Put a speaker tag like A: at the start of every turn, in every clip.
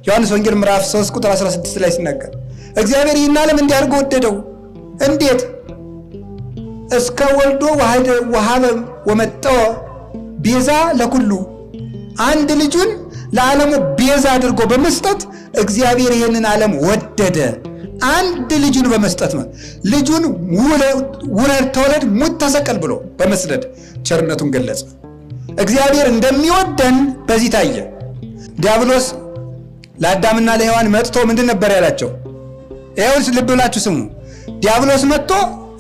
A: ዮሐንስ ወንጌል ምዕራፍ 3 ቁጥር 16 ላይ ሲናገር እግዚአብሔር ይህን ዓለም እንዲህ አድርጎ ወደደው። እንዴት? እስከ ወልዶ ወሀበ ወመጠወ ቤዛ ለኩሉ፣ አንድ ልጁን ለዓለሙ ቤዛ አድርጎ በመስጠት እግዚአብሔር ይህንን ዓለም ወደደ። አንድ ልጁን በመስጠት ነው። ልጁን ውረድ ተወለድ ሙት ተሰቀል ብሎ በመስደድ ቸርነቱን ገለጸ። እግዚአብሔር እንደሚወደን በዚህ ታየ። ዲያብሎስ ለአዳምና ለሔዋን መጥቶ ምንድን ነበር ያላቸው? ይኸውልስ ልብ ብላችሁ ስሙ። ዲያብሎስ መጥቶ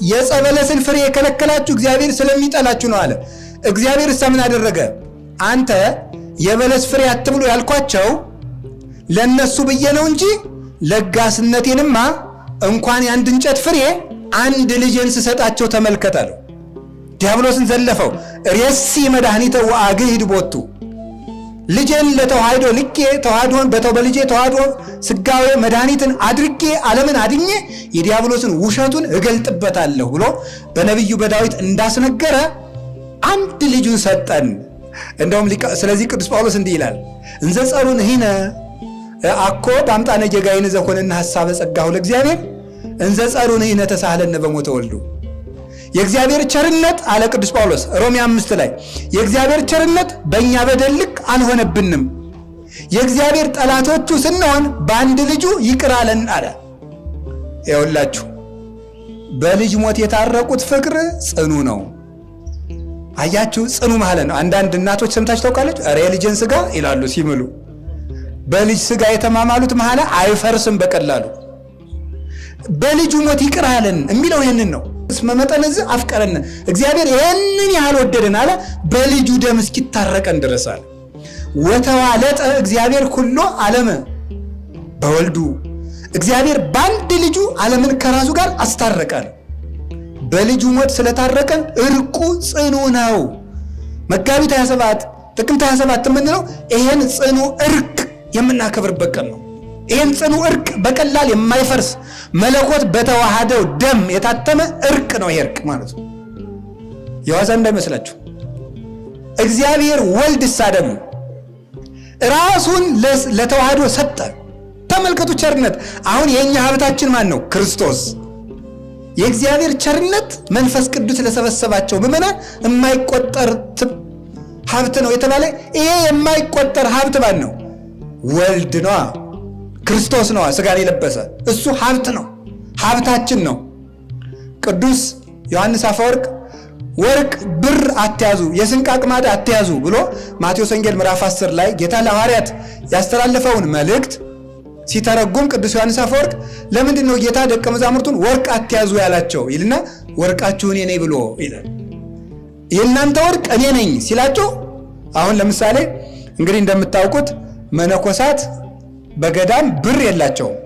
A: የዕፀ በለስን ፍሬ የከለከላችሁ እግዚአብሔር ስለሚጠላችሁ ነው አለ። እግዚአብሔር እሳ ምን አደረገ? አንተ የበለስ ፍሬ አትብሉ ያልኳቸው ለነሱ ብዬ ነው እንጂ ለጋስነቴንማ እንኳን የአንድ እንጨት ፍሬ አንድ ልጅን ስሰጣቸው ተመልከት አለው። ዲያብሎስን ዘለፈው። ሬሲ መድኃኒተ ወአግሂድ ቦቱ፣ ልጄን ለተዋህዶ ልኬ ተዋህዶን በልጄ ተዋህዶ ስጋዌ መድኃኒትን አድርጌ ዓለምን አድኜ የዲያብሎስን ውሸቱን እገልጥበታለሁ ብሎ በነቢዩ በዳዊት እንዳስነገረ አንድ ልጁን ሰጠን። እንደውም ስለዚህ ቅዱስ ጳውሎስ እንዲህ ይላል፣ እንዘ ጸሩን ሂነ አኮ በአምጣነ ጌጋይን ዘኮንና ሐሳበ ጸጋሁ ለእግዚአብሔር እንዘ ጸሩን ሂነ ተሳህለነ በሞተ ወልዱ። የእግዚአብሔር ቸርነት አለ ቅዱስ ጳውሎስ ሮሜ 5 ላይ የእግዚአብሔር ቸርነት በእኛ በደል ልክ አልሆነብንም፣ የእግዚአብሔር ጠላቶቹ ስንሆን በአንድ ልጁ ይቅር አለን አለ። ይኸውላችሁ በልጅ ሞት የታረቁት ፍቅር ጽኑ ነው። አያችሁ፣ ጽኑ ማለት ነው። አንዳንድ እናቶች ሰምታችሁ ታውቃለች? ኧረ የልጅን ስጋ ይላሉ ሲምሉ። በልጅ ስጋ የተማማሉት መሐላ አይፈርስም በቀላሉ። በልጁ ሞት ይቅር አለን የሚለው ይህንን ነው። እስመ መጠነዝ አፍቀረን፣ እግዚአብሔር ይህንን ያህል ወደደን አለ በልጁ ደም እስኪታረቀን ድረስ አለ። ወተዋለጠ እግዚአብሔር ኩሎ ዓለመ በወልዱ፣ እግዚአብሔር በአንድ ልጁ ዓለምን ከራሱ ጋር አስታረቃል። በልጁ ሞት ስለታረቀን እርቁ ጽኑ ነው። መጋቢት 27 ጥቅምት 27 የምንለው ይሄን ጽኑ እርቅ የምናከብርበት ቀን ነው። ይሄን ጽኑ እርቅ በቀላል የማይፈርስ መለኮት በተዋሃደው ደም የታተመ እርቅ ነው። ይሄ እርቅ ማለት ነው የዋዛ እንዳይመስላችሁ። እግዚአብሔር ወልድ ሳደሙ ራሱን ለተዋህዶ ሰጠ። ተመልከቱ ቸርነት። አሁን የኛ ሀብታችን ማን ነው? ክርስቶስ። የእግዚአብሔር ቸርነት መንፈስ ቅዱስ ለሰበሰባቸው ምዕመናን የማይቆጠር ሀብት ነው የተባለ ይሄ የማይቆጠር ሀብት ማን ነው? ወልድ ነው፣ ክርስቶስ ነው። ስጋን የለበሰ እሱ ሀብት ነው፣ ሀብታችን ነው። ቅዱስ ዮሐንስ አፈወርቅ ወርቅ ብር አትያዙ፣ የስንቅ አቅማዳ አትያዙ ብሎ ማቴዎስ ወንጌል ምዕራፍ 10 ላይ ጌታ ለሐዋርያት ያስተላለፈውን መልእክት ሲተረጉም ቅዱስ ዮሐንስ አፈወርቅ ለምንድን ነው ጌታ ደቀ መዛሙርቱን ወርቅ አትያዙ ያላቸው ይልና ወርቃችሁ እኔ ነኝ ብሎ ይላል። የእናንተ ወርቅ እኔ ነኝ ሲላቸው፣ አሁን ለምሳሌ እንግዲህ እንደምታውቁት መነኮሳት በገዳም ብር የላቸውም፣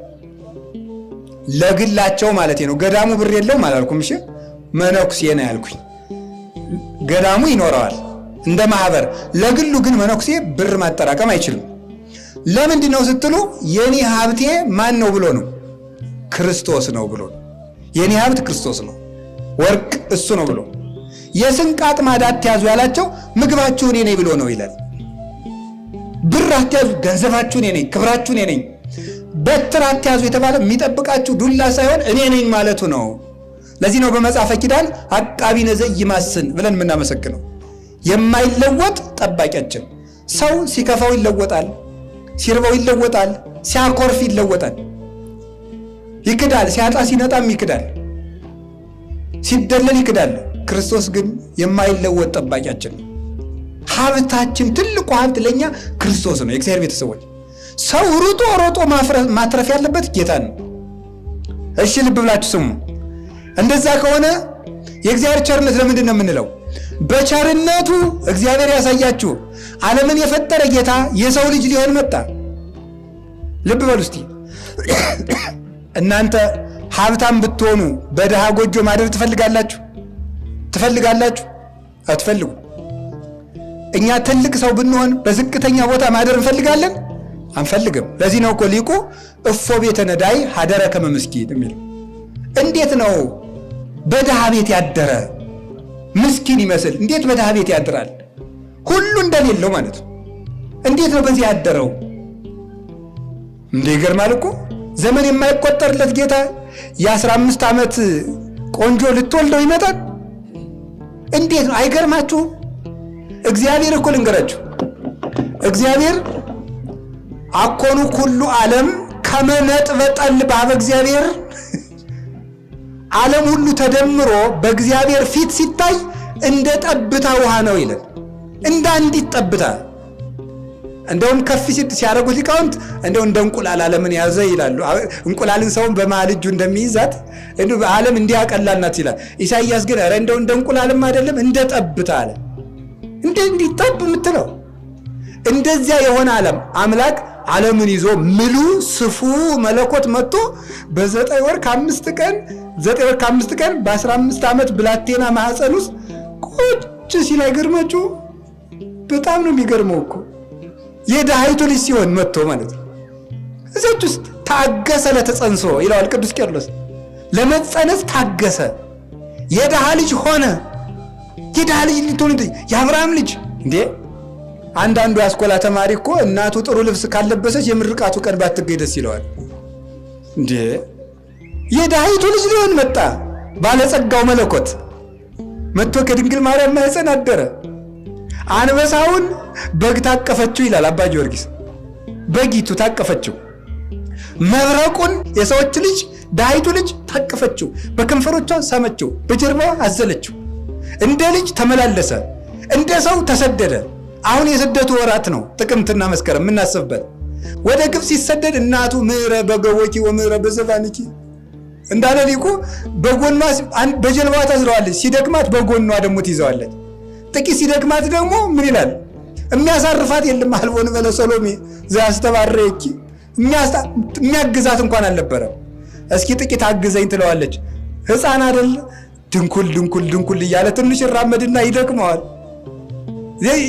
A: ለግላቸው ማለት ነው። ገዳሙ ብር የለውም አላልኩም። እሺ መነኩሴ ነው ያልኩኝ። ገዳሙ ይኖረዋል እንደ ማህበር፣ ለግሉ ግን መነኩሴ ብር ማጠራቀም አይችልም። ለምንድን ነው ስትሉ የኔ ሀብቴ ማን ነው ብሎ ነው? ክርስቶስ ነው ብሎ ነው። የኔ ሀብት ክርስቶስ ነው፣ ወርቅ እሱ ነው ብሎ። የስንቅ አቅማዳ አትያዙ ያላቸው ምግባችሁ እኔ ነኝ ብሎ ነው ይላል። ብር አትያዙ፣ ገንዘባችሁ እኔ ነኝ፣ ክብራችሁ እኔ ነኝ። በትር አትያዙ የተባለ የሚጠብቃችሁ ዱላ ሳይሆን እኔ ነኝ ማለቱ ነው። ለዚህ ነው በመጽሐፈ ኪዳን አቃቢ ነዘይ ይማስን ብለን የምናመሰግነው። የማይለወጥ ጠባቂያችን። ሰው ሲከፋው ይለወጣል፣ ሲርበው ይለወጣል፣ ሲያኮርፍ ይለወጣል፣ ይክዳል፣ ሲያጣ ሲነጣም ይክዳል፣ ሲደለል ይክዳል። ክርስቶስ ግን የማይለወጥ ጠባቂያችን ነው። ሀብታችን፣ ትልቁ ሀብት ለኛ ክርስቶስ ነው። የእግዚአብሔር ቤተሰቦች፣ ሰው ሩጦ ሮጦ ማትረፍ ያለበት ጌታ ነው። እሺ ልብ ብላችሁ ስሙ። እንደዛ ከሆነ የእግዚአብሔር ቸርነት ለምንድን ነው የምንለው? በቸርነቱ እግዚአብሔር ያሳያችሁ ዓለምን የፈጠረ ጌታ የሰው ልጅ ሊሆን መጣ። ልብ በሉ እስቲ። እናንተ ሀብታም ብትሆኑ በድሃ ጎጆ ማደር ትፈልጋላችሁ? ትፈልጋላችሁ? አትፈልጉ። እኛ ትልቅ ሰው ብንሆን በዝቅተኛ ቦታ ማደር እንፈልጋለን? አንፈልግም። ለዚህ ነው እኮ ሊቁ እፎ ቤተ ነዳይ ሀደረ ከመ ምስኪን የሚል። እንዴት ነው በድሃ ቤት ያደረ ምስኪን ይመስል? እንዴት በድሃ ቤት ያድራል? ሁሉ እንደሌለው ማለት ነው። እንዴት ነው በዚህ ያደረው? ይገርማል እኮ ዘመን የማይቆጠርለት ጌታ የ15 ዓመት ቆንጆ ልትወልደው ይመጣል። እንዴት ነው? አይገርማችሁም? እግዚአብሔር እኮ ልንገራችሁ፣ እግዚአብሔር አኮኑ ኩሉ ዓለም ከመነጥበ ጠል በኀበ እግዚአብሔር ዓለም ሁሉ ተደምሮ በእግዚአብሔር ፊት ሲታይ እንደ ጠብታ ውሃ ነው ይላል። እንደ አንዲት ጠብታ። እንደውም ከፍ ሲያደርጉት ሊቃውንት እንደው እንደ እንቁላል ዓለምን ያዘ ይላሉ። እንቁላልን ሰውን በመሃል እጁ እንደሚይዛት እንደው ዓለም እንዲያቀላልናት ይላል። ኢሳይያስ ግን ኧረ እንደው እንደ እንቁላልም አይደለም እንደ ጠብታ አለ። እንዲጠብ የምትለው እንደዚያ የሆነ ዓለም አምላክ ዓለምን ይዞ ምሉ ስፉ መለኮት መጥቶ በ9 ወር ከ5 ቀን 9 ወር ከ5 ቀን በ15 ዓመት ብላቴና ማህፀን ውስጥ ቁጭ ሲል አይገርማችሁ? በጣም ነው የሚገርመው እኮ የድሃይቱ ልጅ ሲሆን መጥቶ ማለት ነው። እዚች ውስጥ ታገሰ ለተጸንሶ ይለዋል ቅዱስ ቄርሎስ። ለመጸነስ ታገሰ፣ የድሃ ልጅ ሆነ። የድሃ ልጅ ልትሆን የአብርሃም ልጅ እንዴ! አንዳንዱ ያስኮላ ተማሪ እኮ እናቱ ጥሩ ልብስ ካለበሰች የምርቃቱ ቀን ባትገኝ ደስ ይለዋል። እንዴ! የድሃይቱ ልጅ ሊሆን መጣ። ባለጸጋው መለኮት መጥቶ ከድንግል ማርያም ማኅፀን አደረ። አንበሳውን በግ ታቀፈችው ይላል አባ ጊዮርጊስ። በጊቱ ታቀፈችው። መብረቁን የሰዎች ልጅ ድሃይቱ ልጅ ታቀፈችው። በከንፈሮቿ ሳመችው፣ በጀርባዋ አዘለችው። እንደ ልጅ ተመላለሰ፣ እንደ ሰው ተሰደደ። አሁን የስደቱ ወራት ነው፣ ጥቅምትና መስከረም የምናስብበት። ወደ ግብፅ ሲሰደድ እናቱ ምሕረ በገቦኪ ወምሕረ በዘባንኪ እንዳለ ሊቁ በጎኗ በጀልባዋ ታዝረዋለች። ሲደክማት በጎኗ ደግሞ ትይዘዋለች። ጥቂት ሲደክማት ደግሞ ምን ይላል? የሚያሳርፋት የለም። አልቦን በለ ሰሎሜ ዘያስተባረኪ የሚያግዛት እንኳን አልነበረም። እስኪ ጥቂት አግዘኝ ትለዋለች። ሕፃን አይደል? ድንኩል ድንኩል ድንኩል እያለ ትንሽ ይራመድና ይደክመዋል።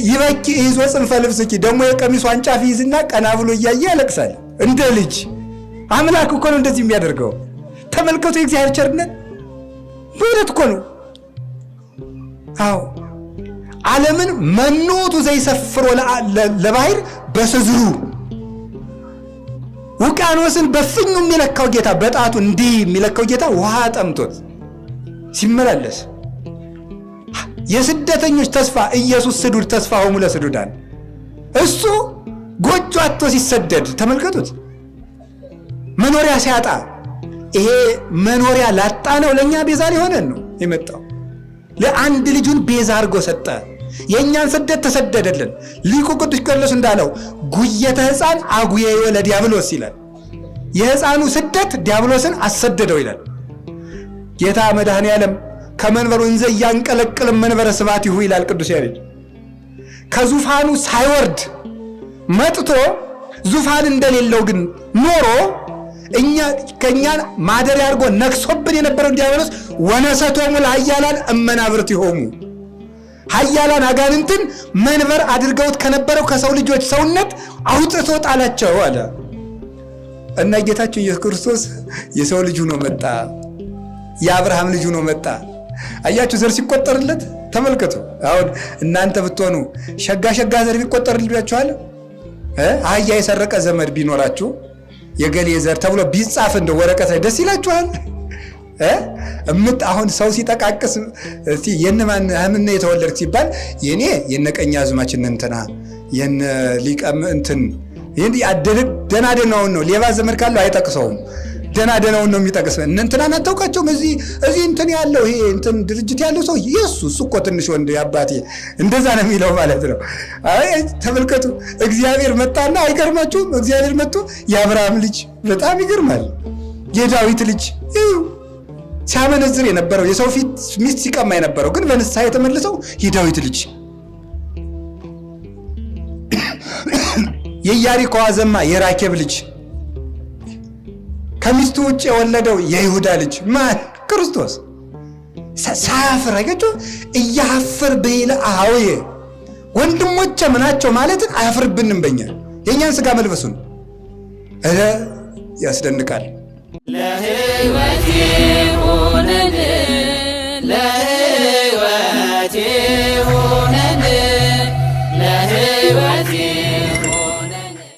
A: ይበኪ ይዞ ጽንፈ ልብስኪ ደግሞ የቀሚሷን ጫፍ ይዝና ቀና ብሎ እያየ ያለቅሳል። እንደ ልጅ አምላክ እኮ ነው እንደዚህ የሚያደርገው። ተመልከቱ የእግዚአብሔር ቸርነት በእውነት እኮ ነው። አዎ ዓለምን መኖቱ ዘይሰፍሮ ለባህር በስዝሩ ውቅያኖስን በፍኙ የሚለካው ጌታ በጣቱ እንዲህ የሚለካው ጌታ ውሃ ጠምቶት ሲመላለስ የስደተኞች ተስፋ ኢየሱስ ስዱድ ተስፋሆሙ ለስዱዳን እሱ ጎጆ አጥቶ ሲሰደድ ተመልከቱት። መኖሪያ ሲያጣ ይሄ መኖሪያ ላጣ ነው ለኛ ቤዛ ሊሆነን ነው የመጣው። ለአንድ ልጁን ቤዛ አድርጎ ሰጠ። የእኛን ስደት ተሰደደልን። ሊቁ ቅዱስ ቄርሎስ እንዳለው ጉየተ ሕፃን አጉየዮ ለዲያብሎስ ይላል። የሕፃኑ ስደት ዲያብሎስን አሰደደው ይላል። ጌታ መድኃኔ ዓለም ከመንበሩ እንዘ ያንቀለቅል መንበረ ስብሐቲሁ ይላል ቅዱስ ያሬድ። ከዙፋኑ ሳይወርድ መጥቶ ዙፋን እንደሌለው ግን ኖሮ ከኛ ማደሪያ አድርጎ ነክሶብን የነበረው ዲያብሎስ ወነሰቶሙ ለኃያላን እመናብርቲሆሙ ኃያላን አጋንንትን መንበር አድርገውት ከነበረው ከሰው ልጆች ሰውነት አውጥቶ ጣላቸው አለ እና ጌታችን ኢየሱስ ክርስቶስ የሰው ልጅ ሆኖ መጣ። የአብርሃም ልጅ ሆኖ መጣ። አያችሁ ዘር ሲቆጠርለት ተመልከቱ። አሁን እናንተ ብትሆኑ ሸጋ ዘር ቢቆጠርላችኋል? አህያ የሰረቀ ዘመድ ቢኖራችሁ የገሌ ዘር ተብሎ ቢጻፍ እንደ ወረቀት ላይ ደስ ይላችኋል? አሁን ሰው ሲጠቃቅስ እስቲ የነማን አምን የተወለድክ ሲባል የኔ የነቀኛዝማች እንትና የነ ሊቀም እንትን ደናደናውን ነው። ሌባ ዘመድ ካለው አይጠቅሰውም። ደናደናውን ነው የሚጠቅሰው። እንትናን አታውቃቸውም? እዚህ እንትን ያለው ይሄ እንትን ድርጅት ያለው ሰው ኢየሱስ እኮ ትንሽ ወንድ ያባቴ እንደዛ ነው የሚለው ማለት ነው። አይ ተመልከቱ፣ እግዚአብሔር መጣና አይገርማችሁም? እግዚአብሔር መጥቶ የአብርሃም ልጅ በጣም ይገርማል። የዳዊት ልጅ ሲያመነዝር የነበረው የሰው ፊት ሚስት ሲቀማ የነበረው ግን በንስሐ የተመለሰው የዳዊት ልጅ የኢያሪኮ ዘማ የራኬብ ልጅ ከሚስቱ ውጭ የወለደው የይሁዳ ልጅ ማን? ክርስቶስ ሳያፍር አይገቱ እያፈር በይለ አውየ ወንድሞቼ ምናቸው ማለትን አያፍርብንም። በእኛ የእኛን ስጋ መልበሱን ያስደንቃል። ለህይወቴ